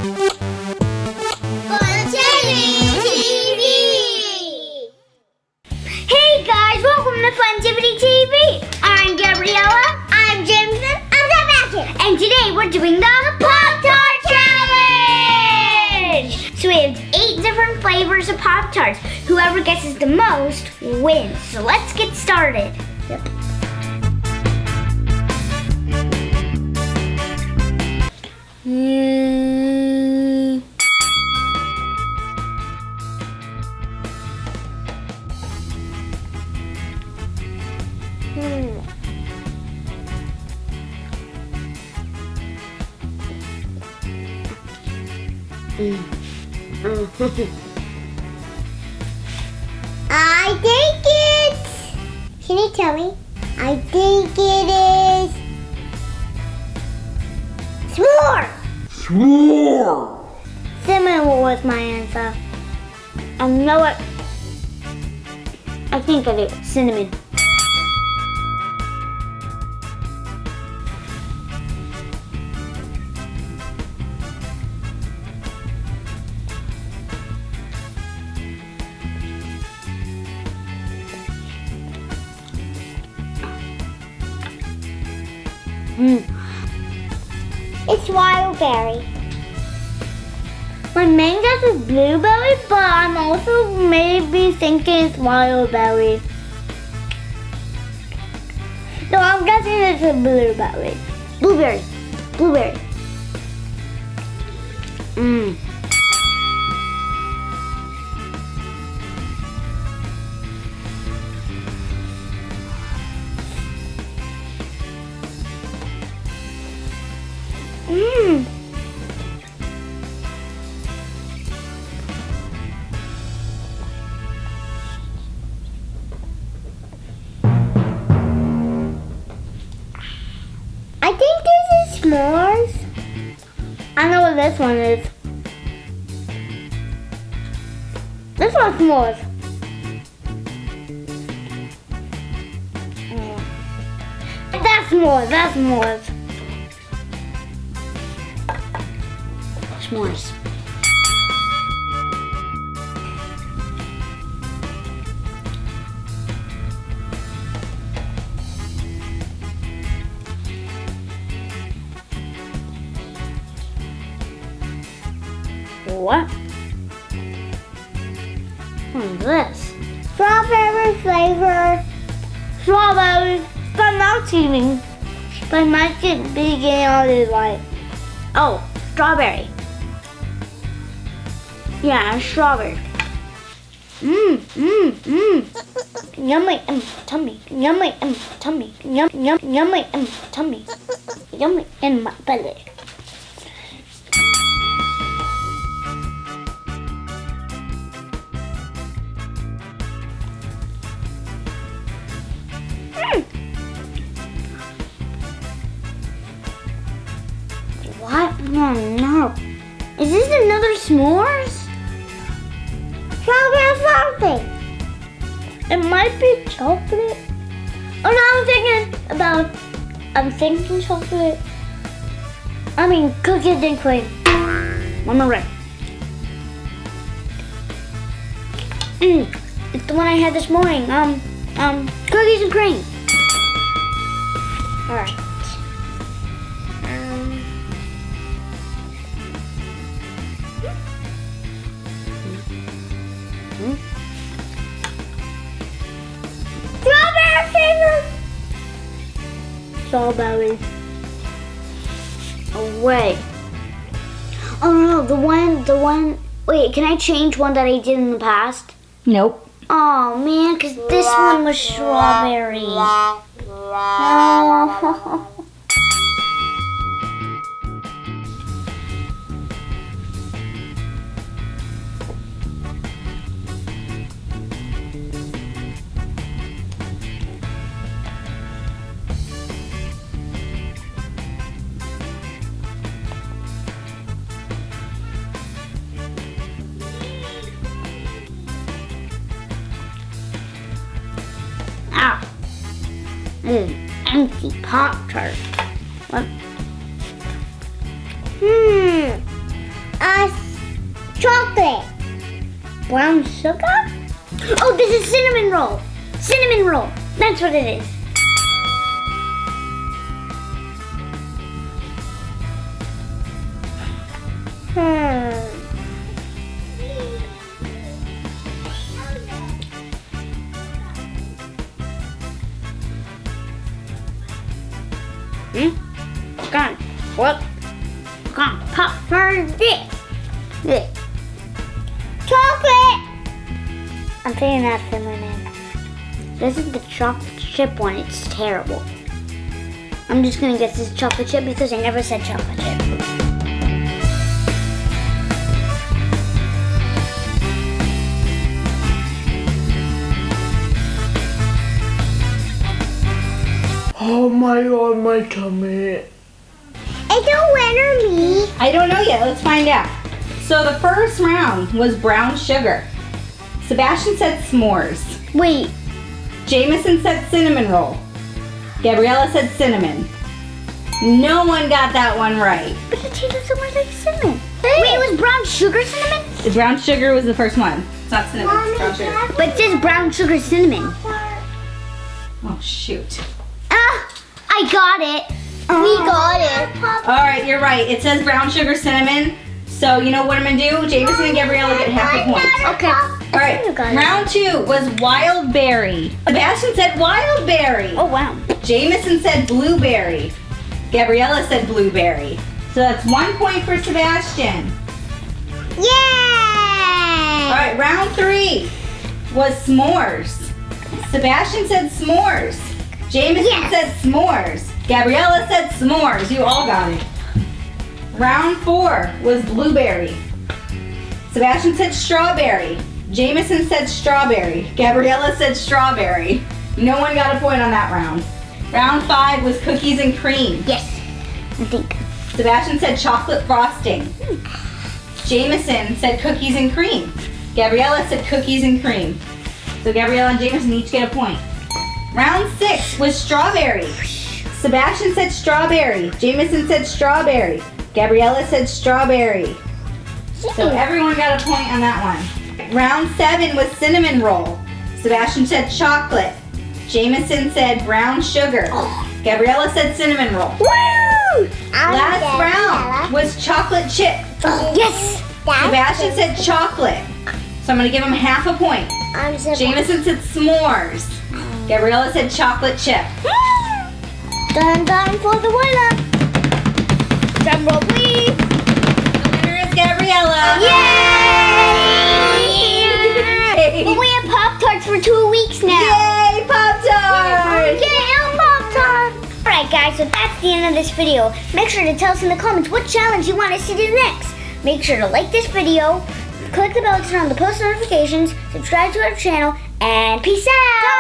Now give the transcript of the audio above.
Hey guys, welcome to Funtivity TV. I'm Gabriella. I'm Jameson and Sebastian. And today we're doing the Pop Tart Challenge. So we have 8 different flavors of Pop Tarts. Whoever guesses the most wins. So let's get started. Yep. I think it's... Can you tell me? I think it is... S'more! S'more! Cinnamon was my answer. I know it. I think it is cinnamon. It's wild berry. My main guess is blueberry, but I'm also maybe thinking it's wild berry. No, I'm guessing it's a blueberry. Blueberry. Blueberry. I think this is s'mores. I know what this one is. This one's s'mores. That's s'mores. That's s'mores. S'mores. What? What is this? Strawberry flavor. Strawberry. But not cheating. But my beginning on is like, oh, strawberry. Yeah, strawberry. Yummy tummy. Yummy tummy. Yummy tummy. Yummy in my belly. What? No. Is this another s'mores? Strawberry something. It might be chocolate. Oh no, I'm thinking chocolate. I mean cookies and cream. One more right. It's the one I had this morning. Cookies and cream. All right. Strawberry flavor. Strawberry. Oh wait. Oh no, the one. Wait, can I change one that I did in the past? Nope. Oh man, because this one was strawberry. No. Ow. Empty Pop Tart. What? Brown sugar? Oh, this is cinnamon roll. Cinnamon roll. That's what it is. Gone. What? Gone. Pop for this. Chocolate! I'm taking that for my name. This is the chocolate chip one. It's terrible. I'm just gonna guess this is chocolate chip because I never said chocolate chip. Oh my god, my tummy. Is the winner me? I don't know yet. Let's find out. So the first round was brown sugar. Sebastian said s'mores. Wait. Jameson said cinnamon roll. Gabriella said cinnamon. No one got that one right. But it tastes so much like cinnamon. Wait, it was brown sugar cinnamon? The brown sugar was the first one. It's not cinnamon, it's brown sugar. But it says brown sugar cinnamon. Oh, shoot. Ah, I got it. We got it. All right, you're right. It says brown sugar cinnamon. So you know what I'm gonna do? Jameson and Gabriella get half a point. Okay. All right, round 2 was wild berry. Sebastian said wild berry. Oh, wow. Jameson said blueberry. Gabriella said blueberry. So that's 1 point for Sebastian. Yay! All right, round 3 was s'mores. Sebastian said s'mores. Jameson said s'mores. Gabriella said s'mores. You all got it. Round 4 was blueberry. Sebastian said strawberry. Jameson said strawberry. Gabriella said strawberry. No one got a point on that round. Round 5 was cookies and cream. Yes, I think. Sebastian said chocolate frosting. Jameson said cookies and cream. Gabriella said cookies and cream. So Gabriella and Jameson each get a point. Round 6 was strawberry. Sebastian said strawberry. Jameson said strawberry. Gabriella said strawberry. So everyone got a point on that one. Round 7 was cinnamon roll. Sebastian said chocolate. Jameson said brown sugar. Gabriella said cinnamon roll. Woo! Last round was chocolate chip. Yes! Sebastian said chocolate. So I'm going to give him half a point. Jameson said s'mores. Gabriella said chocolate chip. Dun dun for the winner! Drum roll, please! The winner is Gabriella. Yay! But we have Pop Tarts for 2 weeks now. Yay, Pop Tart! Yay, Pop Tart! Alright guys, so that's the end of this video. Make sure to tell us in the comments what challenge you want us to do next. Make sure to like this video, click the bell to turn on the post notifications, subscribe to our channel, and peace out!